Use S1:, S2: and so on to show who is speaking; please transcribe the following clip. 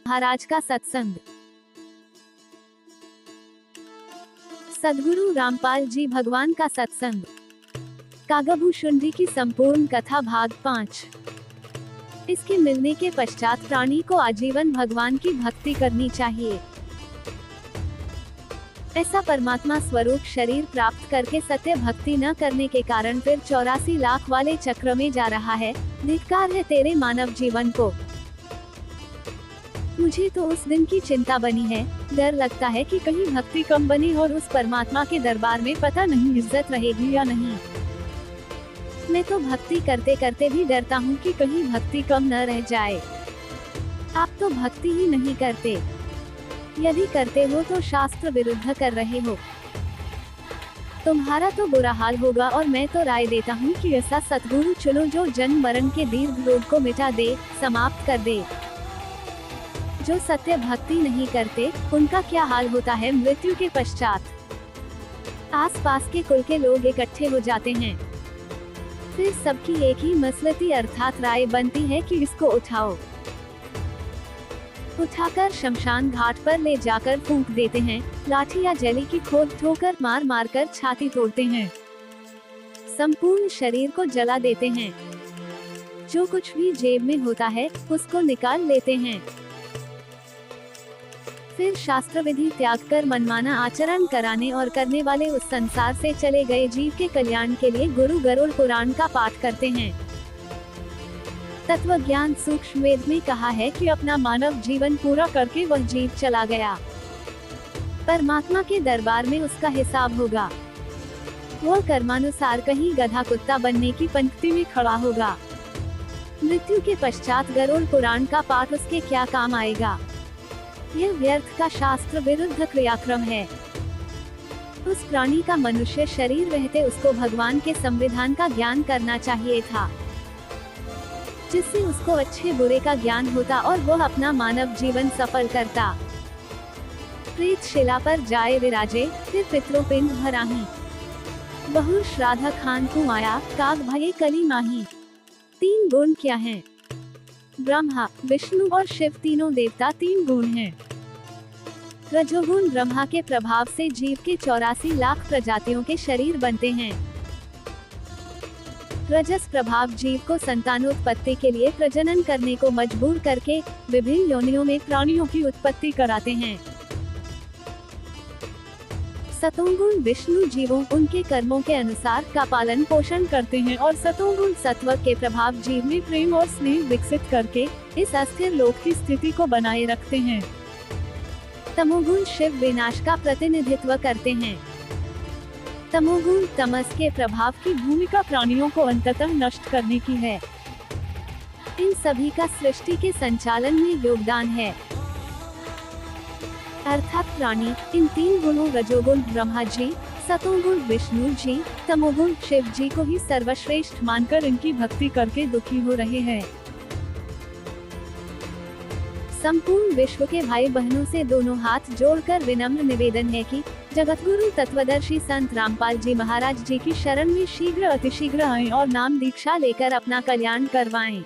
S1: महाराज का सत्संग। सद्गुरु रामपाल जी भगवान का सत्संग। कागभूषुंडी की संपूर्ण कथा भाग 5। इसके मिलने के पश्चात प्राणी को आजीवन भगवान की भक्ति करनी चाहिए। ऐसा परमात्मा स्वरूप शरीर प्राप्त करके सत्य भक्ति न करने के कारण फिर 84 लाख वाले चक्र में जा रहा है। धिक्कार है तेरे मानव जीवन को। मुझे तो उस दिन की चिंता बनी है। डर लगता है कि कहीं भक्ति कम बनी और उस परमात्मा के दरबार में पता नहीं इज्जत रहेगी या नहीं। मैं तो भक्ति करते करते भी डरता हूँ कि कहीं भक्ति कम न रह जाए। आप तो भक्ति ही नहीं करते। यदि करते हो तो शास्त्र विरुद्ध कर रहे हो। तुम्हारा तो बुरा हाल होगा और मैं तो राय देता हूँ कि ऐसा सद्गुरु चुनो जो जन्म मरण के दीर्घ रोग को मिटा दे, समाप्त कर दे। जो सत्य भक्ति नहीं करते, उनका क्या हाल होता है मृत्यु के पश्चात। आसपास के कुल के लोग इकट्ठे हो जाते हैं। फिर सबकी एक ही मसलती अर्थात राय बनती है कि इसको उठाओ। उठाकर शमशान घाट पर ले जाकर फूंक देते हैं। लाठी या जली की खोद ठोकर मार मार कर छाती तोड़ते हैं। संपूर्ण शरीर को जला देते हैं। जो कुछ भी जेब में होता है उसको निकाल लेते हैं। फिर शास्त्र विधि त्याग कर मनमाना आचरण कराने और करने वाले उस संसार से चले गए जीव के कल्याण के लिए गुरु गरुड़ पुराण का पाठ करते हैं। तत्व ज्ञान सूक्ष्म वेद में कहा है कि अपना मानव जीवन पूरा करके वह जीव चला गया। परमात्मा के दरबार में उसका हिसाब होगा। वह कर्मानुसार कहीं गधा कुत्ता बनने की पंक्ति में खड़ा होगा। मृत्यु के पश्चात गरुड़ पुराण का पाठ उसके क्या काम आएगा। यह व्यर्थ का शास्त्र विरुद्ध क्रियाक्रम है। उस प्राणी का मनुष्य शरीर रहते उसको भगवान के संविधान का ज्ञान करना चाहिए था, जिससे उसको अच्छे बुरे का ज्ञान होता और वह अपना मानव जीवन सफल करता। प्रेत शिला पर जाए विराजे, फिर पितरों पिंड भराही। बहु श्राद्ध खान को आया, काग भये कली माही। 3 गुण क्या हैं? ब्रह्मा, विष्णु और शिव तीनों देवता 3 गुण हैं। रजोगुण ब्रह्मा के प्रभाव से जीव के 84 लाख प्रजातियों के शरीर बनते हैं। रजस प्रभाव जीव को संतानोत्पत्ति के लिए प्रजनन करने को मजबूर करके विभिन्न योनियों में प्राणियों की उत्पत्ति कराते हैं। सतोगुण विष्णु जीवों उनके कर्मों के अनुसार का पालन पोषण करते हैं और सतोगुण सत्व के प्रभाव जीव में प्रेम और स्नेह विकसित करके इस अस्थिर लोक की स्थिति को बनाए रखते हैं। तमोगुण शिव विनाश का प्रतिनिधित्व करते हैं। तमोगुण तमस के प्रभाव की भूमिका प्राणियों को अंततः नष्ट करने की है। इन सभी का सृष्टि के संचालन में योगदान है। अर्थात प्राणी इन 3 गुणों रजोगुण ब्रह्मा जी, सतोगुण विष्णु जी, तमोगुण शिव जी को ही सर्वश्रेष्ठ मानकर इनकी भक्ति करके दुखी हो रहे हैं। संपूर्ण विश्व के भाई बहनों से दोनों हाथ जोड़कर विनम्र निवेदन है कि जगतगुरु तत्वदर्शी संत रामपाल जी महाराज जी की शरण में शीघ्र अतिशीघ्र आएं और नाम दीक्षा लेकर अपना कल्याण करवाएं।